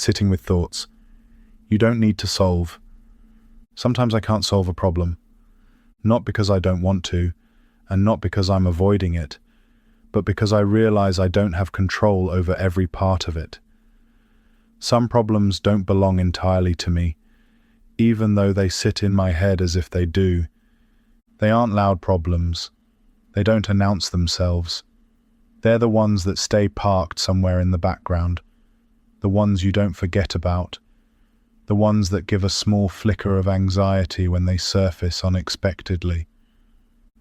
sitting with thoughts. You don't need to solve. Sometimes I can't solve a problem, not because I don't want to, and not because I'm avoiding it, but because I realize I don't have control over every part of it. Some problems don't belong entirely to me, even though they sit in my head as if they do. They aren't loud problems. They don't announce themselves. They're the ones that stay parked somewhere in the background, the ones you don't forget about, the ones that give a small flicker of anxiety when they surface unexpectedly.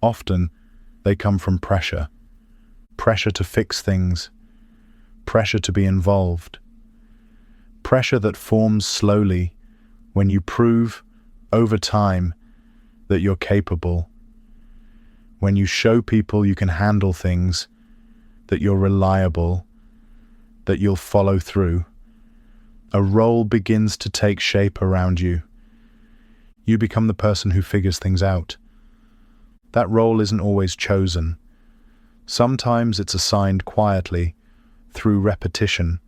Often, they come from pressure. Pressure to fix things. Pressure to be involved. Pressure that forms slowly when you prove, over time, that you're capable. When you show people you can handle things, that you're reliable, that you'll follow through. A role begins to take shape around you. You become the person who figures things out. That role isn't always chosen. Sometimes it's assigned quietly, through repetition,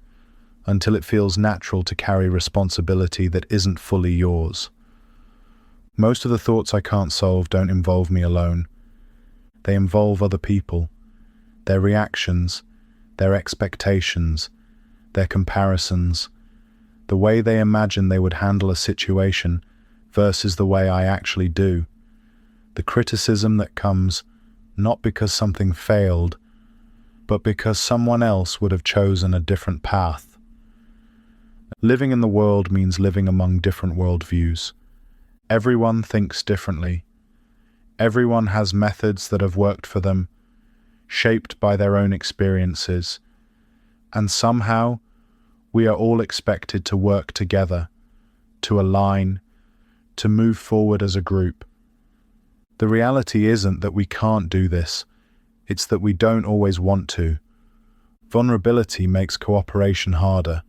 until it feels natural to carry responsibility that isn't fully yours. Most of the thoughts I can't solve don't involve me alone. They involve other people, their reactions, their expectations, their comparisons, the way they imagine they would handle a situation versus the way I actually do. The criticism that comes not because something failed, but because someone else would have chosen a different path. Living in the world means living among different worldviews. Everyone thinks differently. Everyone has methods that have worked for them, shaped by their own experiences, and somehow we are all expected to work together, to align, to move forward as a group. The reality isn't that we can't do this, it's that we don't always want to. Vulnerability makes cooperation harder.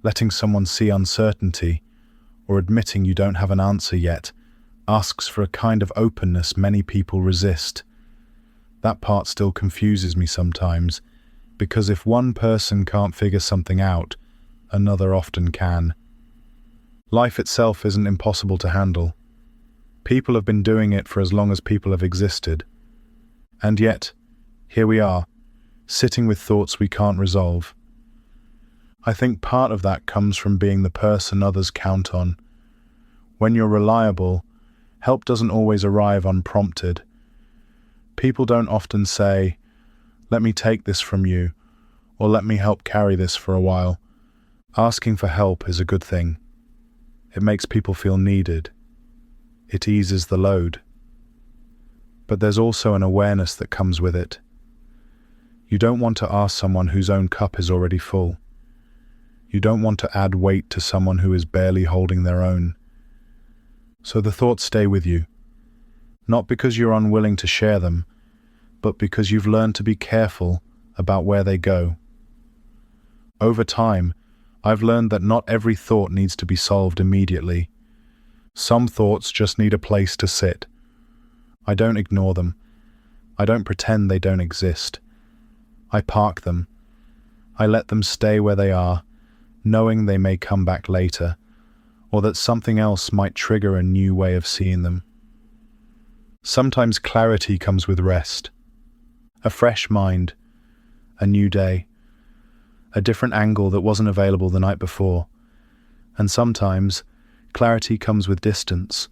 Letting someone see uncertainty, or admitting you don't have an answer yet, asks for a kind of openness many people resist. That part still confuses me sometimes, because if one person can't figure something out, another often can. Life itself isn't impossible to handle. People have been doing it for as long as people have existed. And yet, here we are, sitting with thoughts we can't resolve. I think part of that comes from being the person others count on. When you're reliable, help doesn't always arrive unprompted. People don't often say, "Let me take this from you," or "Let me help carry this for a while." Asking for help is a good thing. It makes people feel needed. It eases the load. But there's also an awareness that comes with it. You don't want to ask someone whose own cup is already full. You don't want to add weight to someone who is barely holding their own. So the thoughts stay with you, not because you're unwilling to share them, but because you've learned to be careful about where they go. Over time, I've learned that not every thought needs to be solved immediately. Some thoughts just need a place to sit. I don't ignore them. I don't pretend they don't exist. I park them. I let them stay where they are, knowing they may come back later, or that something else might trigger a new way of seeing them. Sometimes clarity comes with rest. A fresh mind, a new day, a different angle that wasn't available the night before. And sometimes clarity comes with distance,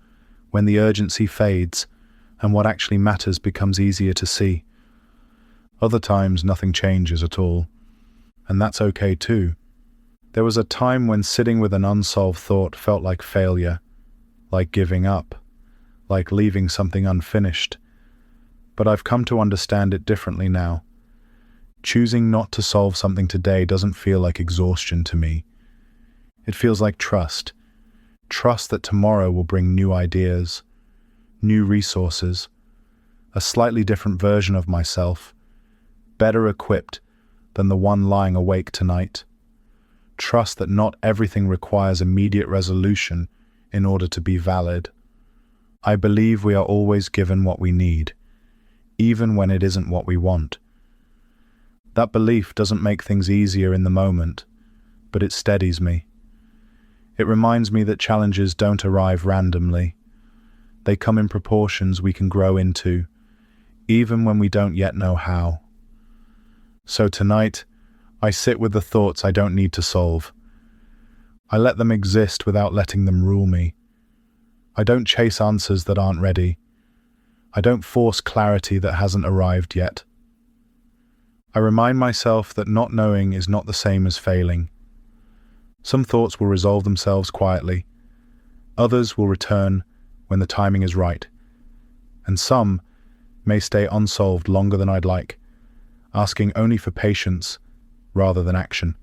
when the urgency fades and what actually matters becomes easier to see. Other times nothing changes at all, and that's okay too. There was a time when sitting with an unsolved thought felt like failure, like giving up, like leaving something unfinished. But I've come to understand it differently now. Choosing not to solve something today doesn't feel like exhaustion to me. It feels like trust. Trust that tomorrow will bring new ideas, new resources, a slightly different version of myself, better equipped than the one lying awake tonight. Trust that not everything requires immediate resolution in order to be valid. I believe we are always given what we need, even when it isn't what we want. That belief doesn't make things easier in the moment, but it steadies me. It reminds me that challenges don't arrive randomly. They come in proportions we can grow into, even when we don't yet know how. So tonight, I sit with the thoughts I don't need to solve. I let them exist without letting them rule me. I don't chase answers that aren't ready. I don't force clarity that hasn't arrived yet. I remind myself that not knowing is not the same as failing. Some thoughts will resolve themselves quietly. Others will return when the timing is right. And some may stay unsolved longer than I'd like, asking only for patience rather than action.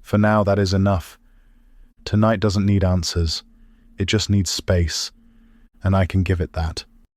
For now, that is enough. Tonight doesn't need answers. It just needs space, and I can give it that.